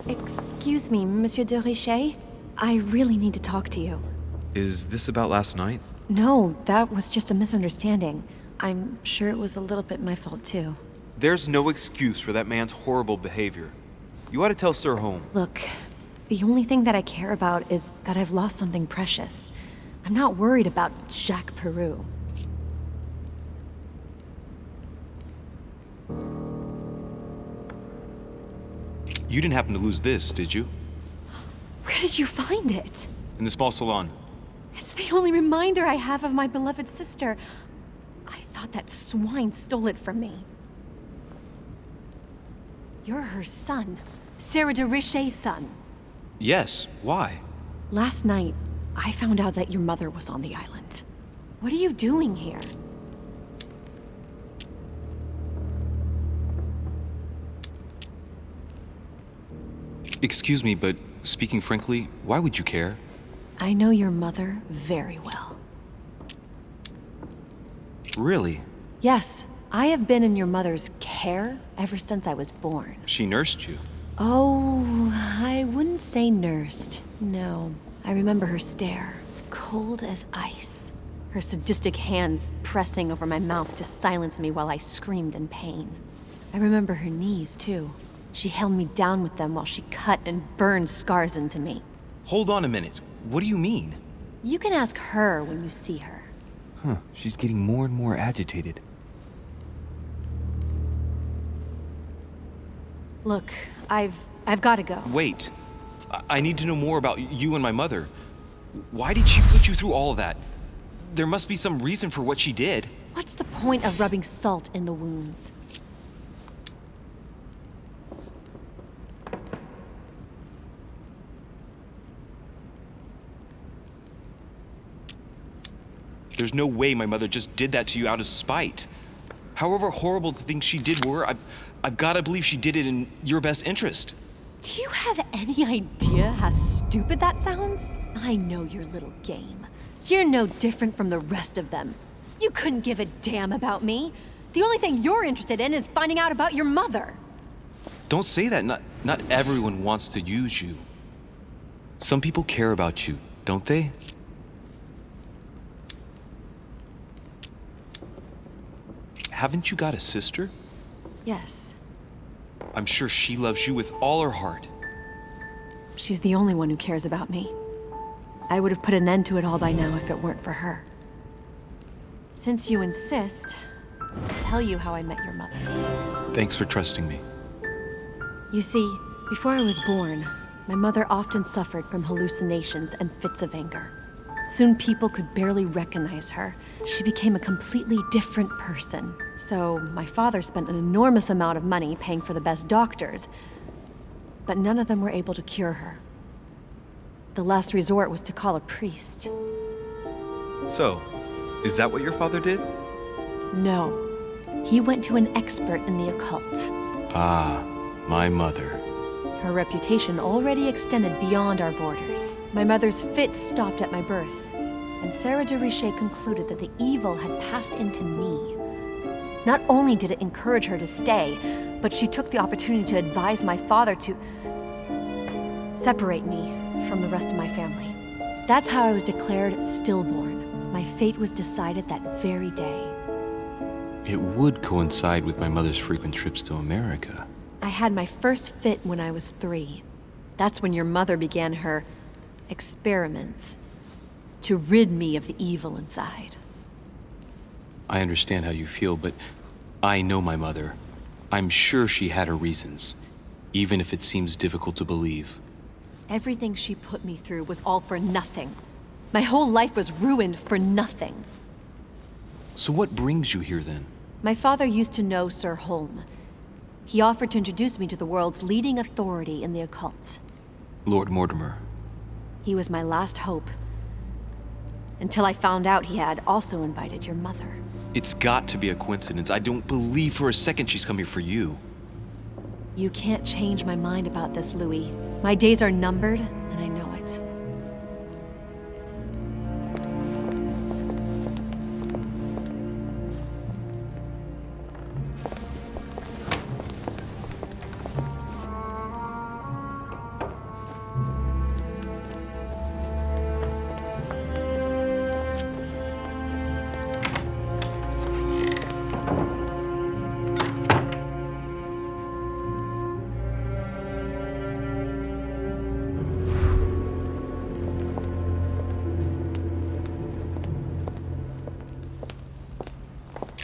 Excuse me, Monsieur de Richet? I really need to talk to you. Is this about last night? No, that was just a misunderstanding. I'm sure it was a little bit my fault, too. There's no excuse for that man's horrible behavior. You ought to tell Sir Holm. Look, the only thing that I care about is that I've lost something precious. I'm not worried about Jacques Peru. You didn't happen to lose this, did you? Where did you find it? In the small salon. It's the only reminder I have of my beloved sister. I thought that swine stole it from me. You're her son. Sarah de Richet's son. Yes, why? Last night, I found out that your mother was on the island. What are you doing here? Excuse me, but speaking frankly, why would you care? I know your mother very well. Really? Yes, I have been in your mother's care ever since I was born. She nursed you. Oh, I wouldn't say nursed. No. I remember her stare, cold as ice. Her sadistic hands pressing over my mouth to silence me while I screamed in pain. I remember her knees, too. She held me down with them while she cut and burned scars into me. Hold on a minute. What do you mean? You can ask her when you see her. Huh, she's getting more and more agitated. Look, I've got to go. Wait. I need to know more about you and my mother. Why did she put you through all of that? There must be some reason for what she did. What's the point of rubbing salt in the wounds? There's no way my mother just did that to you out of spite. However horrible the things she did were, I've got to believe she did it in your best interest. Do you have any idea how stupid that sounds? I know your little game. You're no different from the rest of them. You couldn't give a damn about me. The only thing you're interested in is finding out about your mother. Don't say that. Not everyone wants to use you. Some people care about you, don't they? Haven't you got a sister? Yes. I'm sure she loves you with all her heart. She's the only one who cares about me. I would have put an end to it all by now if it weren't for her. Since you insist, I'll tell you how I met your mother. Thanks for trusting me. You see, before I was born, my mother often suffered from hallucinations and fits of anger. Soon people could barely recognize her. She became a completely different person. So my father spent an enormous amount of money paying for the best doctors, but none of them were able to cure her. The last resort was to call a priest. So, is that what your father did? No. He went to an expert in the occult. Ah, my mother. Her reputation already extended beyond our borders. My mother's fits stopped at my birth, and Sarah de Richet concluded that the evil had passed into me. Not only did it encourage her to stay, but she took the opportunity to advise my father to separate me from the rest of my family. That's how I was declared stillborn. My fate was decided that very day. It would coincide with my mother's frequent trips to America. I had my first fit when I was 3. That's when your mother began her experiments to rid me of the evil inside. I understand how you feel, but I know my mother. I'm sure she had her reasons, even if it seems difficult to believe. Everything she put me through was all for nothing. My whole life was ruined for nothing. So what brings you here then? My father used to know Sir Holm. He offered to introduce me to the world's leading authority in the occult. Lord Mortimer. He was my last hope. Until I found out he had also invited your mother. It's got to be a coincidence. I don't believe for a second she's come here for you. You can't change my mind about this, Louis. My days are numbered, and I know it.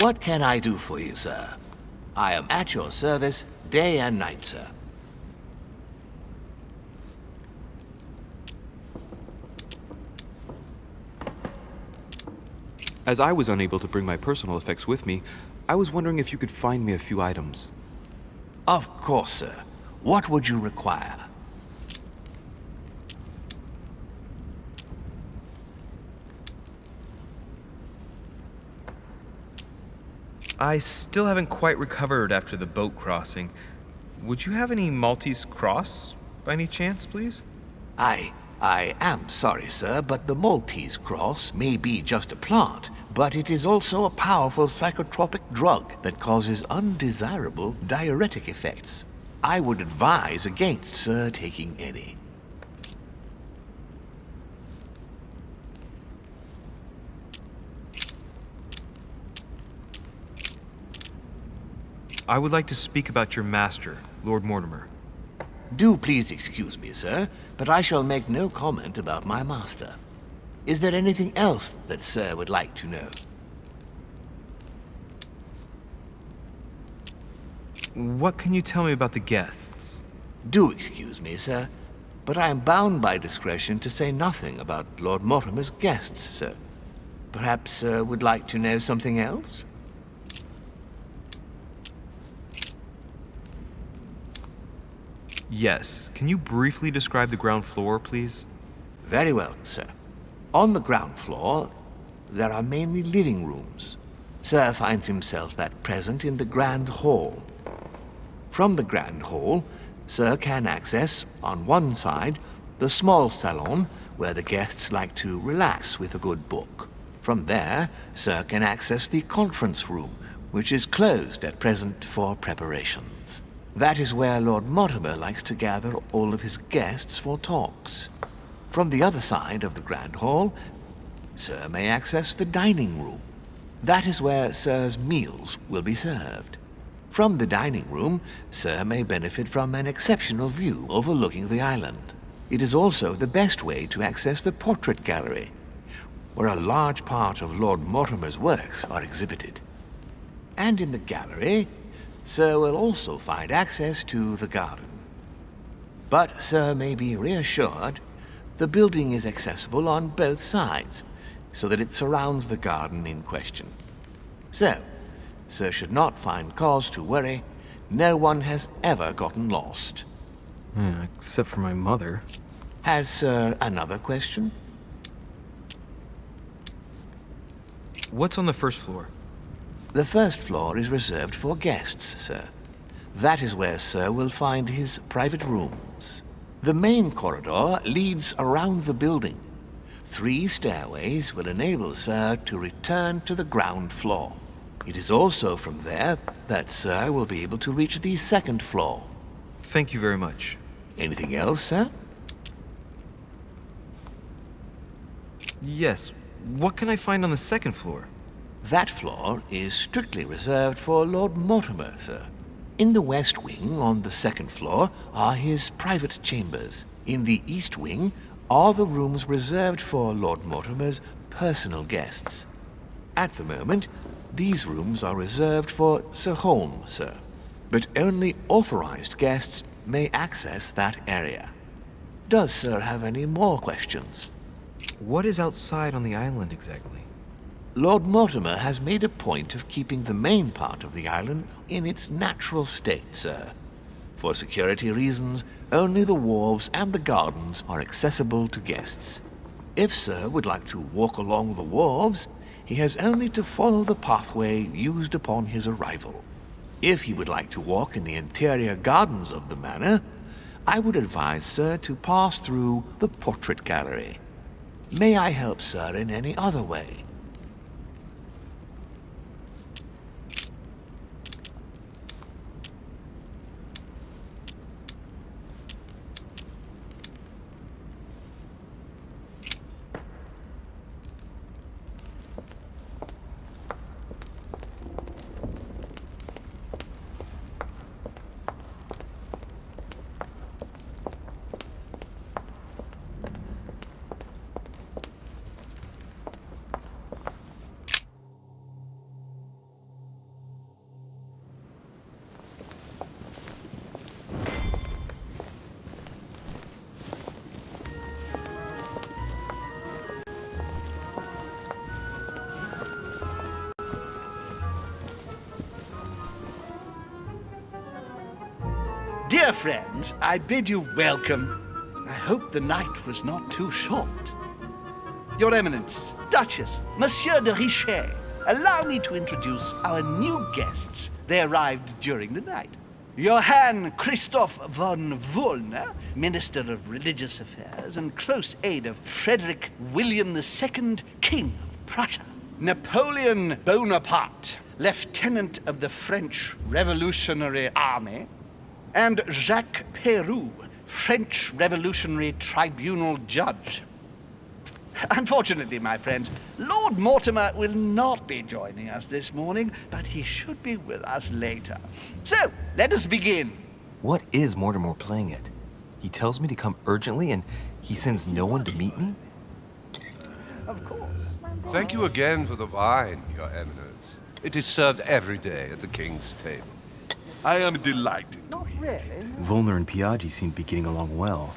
What can I do for you, sir? I am at your service day and night, sir. As I was unable to bring my personal effects with me, I was wondering if you could find me a few items. Of course, sir. What would you require? I still haven't quite recovered after the boat crossing. Would you have any Maltese cross, by any chance, please? I am sorry, sir, but the Maltese cross may be just a plant, but it is also a powerful psychotropic drug that causes undesirable diuretic effects. I would advise against, sir, taking any. I would like to speak about your master, Lord Mortimer. Do please excuse me, sir, but I shall make no comment about my master. Is there anything else that sir would like to know? What can you tell me about the guests? Do excuse me, sir, but I am bound by discretion to say nothing about Lord Mortimer's guests, sir. Perhaps sir would like to know something else? Yes. Can you briefly describe the ground floor, please? Very well, sir. On the ground floor, there are mainly living rooms. Sir finds himself at present in the Grand Hall. From the Grand Hall, Sir can access, on one side, the small salon where the guests like to relax with a good book. From there, Sir can access the conference room, which is closed at present for preparations. That is where Lord Mortimer likes to gather all of his guests for talks. From the other side of the Grand Hall, Sir may access the dining room. That is where Sir's meals will be served. From the dining room, Sir may benefit from an exceptional view overlooking the island. It is also the best way to access the portrait gallery, where a large part of Lord Mortimer's works are exhibited. And in the gallery, Sir will also find access to the garden. But Sir may be reassured the building is accessible on both sides, so that it surrounds the garden in question. So, Sir should not find cause to worry. No one has ever gotten lost. Except for my mother. Has Sir another question? What's on the first floor? The first floor is reserved for guests, sir. That is where Sir will find his private rooms. The main corridor leads around the building. 3 stairways will enable Sir to return to the ground floor. It is also from there that Sir will be able to reach the second floor. Thank you very much. Anything else, sir? Yes. What can I find on the second floor? That floor is strictly reserved for Lord Mortimer, sir. In the west wing, on the second floor, are his private chambers. In the east wing are the rooms reserved for Lord Mortimer's personal guests. At the moment, these rooms are reserved for Sir Holmes, sir. But only authorized guests may access that area. Does Sir have any more questions? What is outside on the island exactly? Lord Mortimer has made a point of keeping the main part of the island in its natural state, sir. For security reasons, only the wharves and the gardens are accessible to guests. If Sir would like to walk along the wharves, he has only to follow the pathway used upon his arrival. If he would like to walk in the interior gardens of the manor, I would advise Sir to pass through the portrait gallery. May I help Sir in any other way? Dear friends, I bid you welcome. I hope the night was not too short. Your Eminence, Duchess, Monsieur de Richet, allow me to introduce our new guests. They arrived during the night. Johann Christoph von Wollner, Minister of Religious Affairs and close aide of Frederick William II, King of Prussia. Napoleon Bonaparte, Lieutenant of the French Revolutionary Army. And Jacques Peroux, French Revolutionary Tribunal Judge. Unfortunately, my friends, Lord Mortimer will not be joining us this morning, but he should be with us later. So, let us begin. What is Mortimer playing at? He tells me to come urgently and he sends no one to meet me? Of course. Thank you again for the wine, Your Eminence. It is served every day at the king's table. I am delighted. Not really. Volner and Piaggi seem to be getting along well.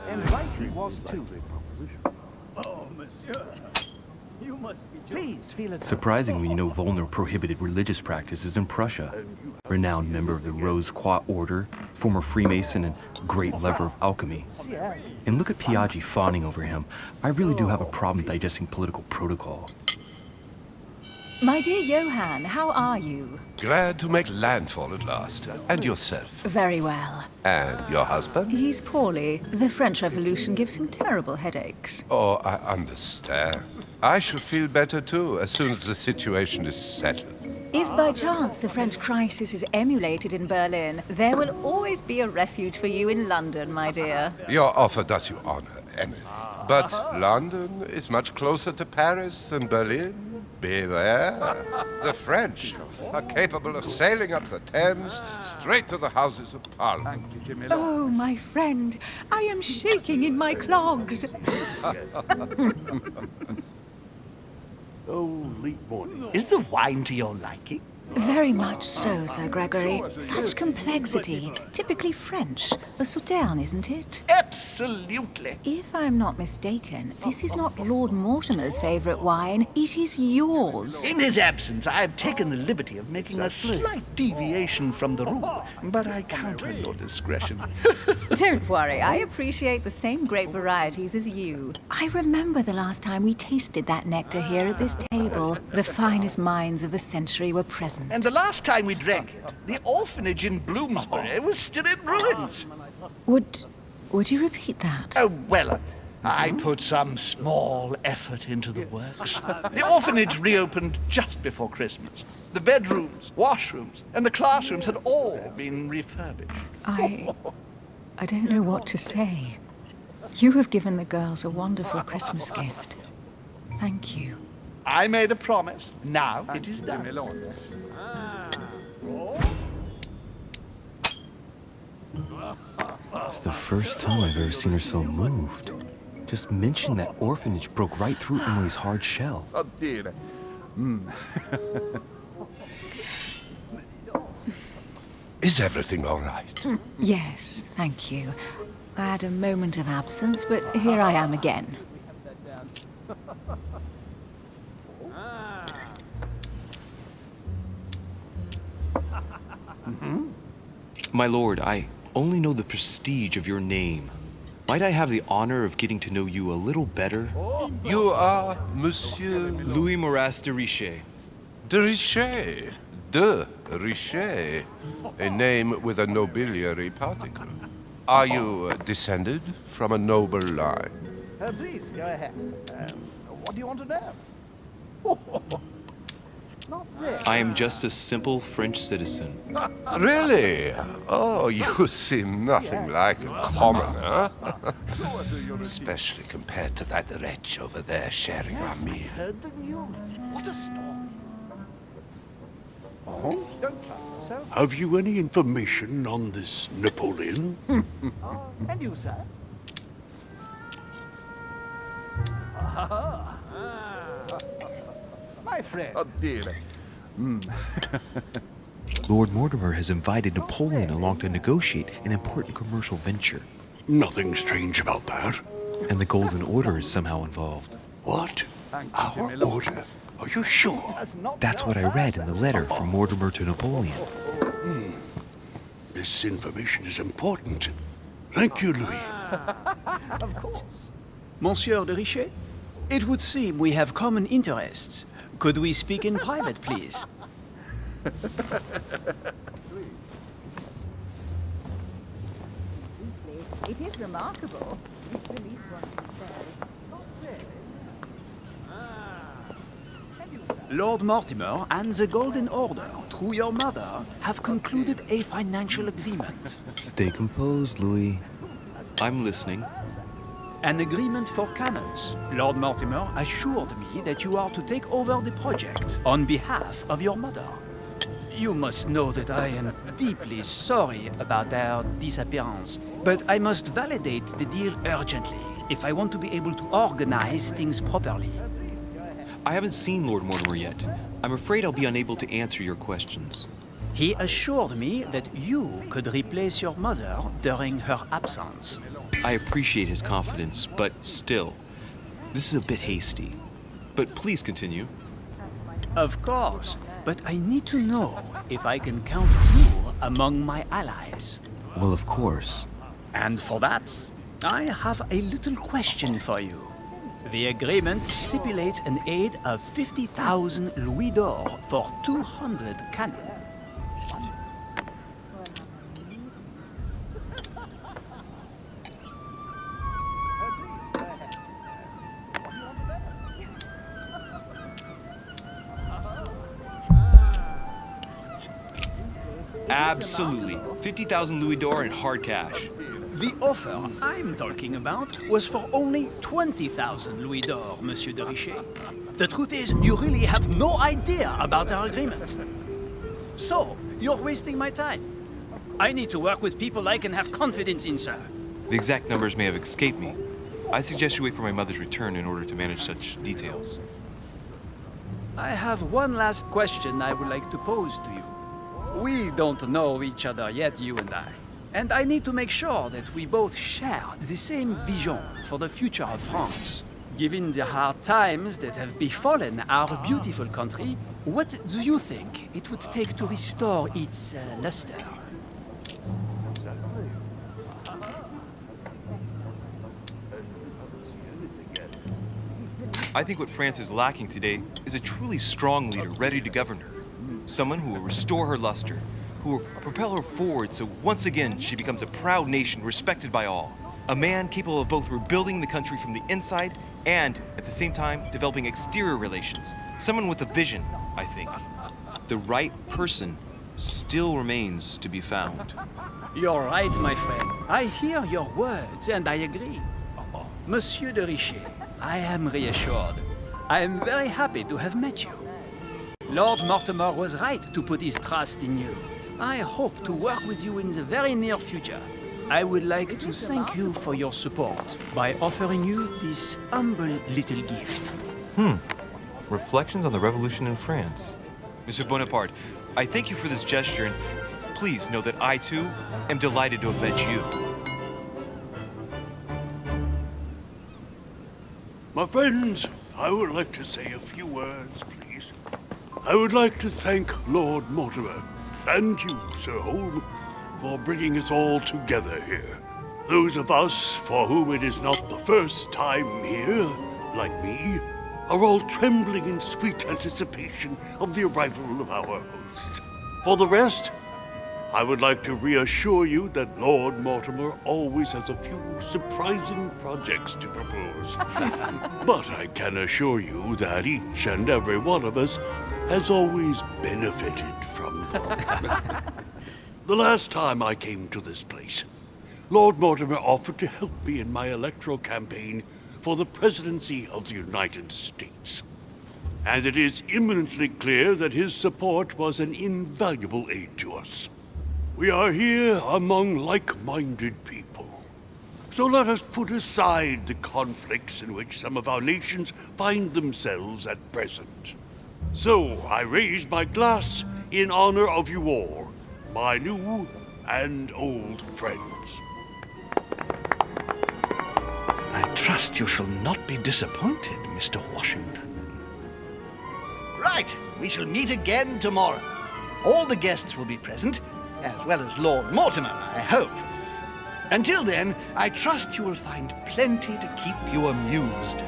And right he was too. Oh, monsieur. You must be joking. Please feel it. Surprisingly, you know Volner prohibited religious practices in Prussia. Renowned member of the Rose Croix Order, former Freemason, and great lover of alchemy. And look at Piaggi fawning over him. I really do have a problem digesting political protocol. My dear Johann, how are you? Glad to make landfall at last. And yourself? Very well. And your husband? He's poorly. The French Revolution gives him terrible headaches. Oh, I understand. I should feel better too, as soon as the situation is settled. If by chance the French crisis is emulated in Berlin, there will always be a refuge for you in London, my dear. Your offer does you honor, Emily. But London is much closer to Paris than Berlin. Beware. The French are capable of sailing up the Thames straight to the Houses of Parliament. Oh, my friend, I am shaking in my clogs. Holy morning. Is the wine to your liking? Very much so, Sir Gregory. Such complexity. Typically French. A Sauterne, isn't it? Absolutely. If I'm not mistaken, this is not Lord Mortimer's favorite wine. It is yours. In his absence, I have taken the liberty of making a slight deviation from the rule, but I count on your discretion. Don't worry, I appreciate the same grape varieties as you. I remember the last time we tasted that nectar here at this table. The finest minds of the century were present. And the last time we drank it, the orphanage in Bloomsbury was still in ruins. Would you repeat that? Oh, well, I put some small effort into the works. The orphanage reopened just before Christmas. The bedrooms, washrooms, and the classrooms had all been refurbished. I don't know what to say. You have given the girls a wonderful Christmas gift. Thank you. I made a promise. Now it is done. It's the first time I've ever seen her so moved. Just mentioning that orphanage broke right through Emily's hard shell. Oh, dear. Is everything all right? Yes, thank you. I had a moment of absence, but here I am again. My lord, I only know the prestige of your name. Might I have the honor of getting to know you a little better? You are Monsieur Louis Moras de Richet. de Richet. De Richet. A name with a nobiliary particle. Are you descended from a noble line? Please, go ahead. What do you want to know? I am just a simple French citizen. Really? Oh, you seem nothing like a commoner. Especially compared to that wretch over there sharing our meal. Heard the news. What a story. Don't trouble yourself. Have you any information on this Napoleon? And you, sir? My friend. Lord Mortimer has invited Napoleon along to negotiate an important commercial venture, Nothing strange about that. and the Golden Order is somehow involved. What? Our order? Are you sure? That's what I read in the letter from Mortimer to Napoleon. This information is important. Thank you, Louis. Of course. Monsieur de Richet, it would seem we have common interests. Could we speak in private, please? It is remarkable. It's the least one can say. Lord Mortimer and the Golden Order, through your mother, have concluded a financial agreement. Stay composed, Louis. I'm listening. An agreement for cannons. Lord Mortimer assured me that you are to take over the project on behalf of your mother. You must know that I am deeply sorry about their disappearance, but I must validate the deal urgently if I want to be able to organize things properly. I haven't seen Lord Mortimer yet. I'm afraid I'll be unable to answer your questions. He assured me that you could replace your mother during her absence. I appreciate his confidence, but still, this is a bit hasty. But please continue. Of course, but I need to know if I can count you among my allies. Well, of course. And for that, I have a little question for you. The agreement stipulates an aid of 50,000 louis d'or for 200 cannon. Absolutely. 50,000 louis d'or in hard cash. The offer I'm talking about was for only 20,000 louis d'or, Monsieur de Richet. The truth is, you really have no idea about our agreement. So, you're wasting my time. I need to work with people I can have confidence in, sir. The exact numbers may have escaped me. I suggest you wait for my mother's return in order to manage such details. I have one last question I would like to pose to you. We don't know each other yet, you and I. And I need to make sure that we both share the same vision for the future of France. Given the hard times that have befallen our beautiful country, what do you think it would take to restore its luster? I think what France is lacking today is a truly strong leader ready to govern her. Someone who will restore her luster, who will propel her forward so once again she becomes a proud nation respected by all. A man capable of both rebuilding the country from the inside and, at the same time, developing exterior relations. Someone with a vision, I think. The right person still remains to be found. You're right, my friend. I hear your words and I agree. Monsieur de Richet, I am reassured. I am very happy to have met you. Lord Mortimer was right to put his trust in you. I hope to work with you in the very near future. I would like to thank you for your support by offering you this humble little gift. Reflections on the Revolution in France. Monsieur Bonaparte, I thank you for this gesture, and please know that I, too, am delighted to have met you. My friends, I would like to say a few words, please. I would like to thank Lord Mortimer and you, Sir Holm, for bringing us all together here. Those of us for whom it is not the first time here, like me, are all trembling in sweet anticipation of the arrival of our host. For the rest, I would like to reassure you that Lord Mortimer always has a few surprising projects to propose. But I can assure you that each and every one of us has always benefited from them. The last time I came to this place, Lord Mortimer offered to help me in my electoral campaign for the presidency of the United States. And it is imminently clear that his support was an invaluable aid to us. We are here among like-minded people. So let us put aside the conflicts in which some of our nations find themselves at present. So I raise my glass in honor of you all, my new and old friends. I trust you shall not be disappointed, Mr. Washington. Right, we shall meet again tomorrow. All the guests will be present, as well as Lord Mortimer, I hope. Until then, I trust you will find plenty to keep you amused.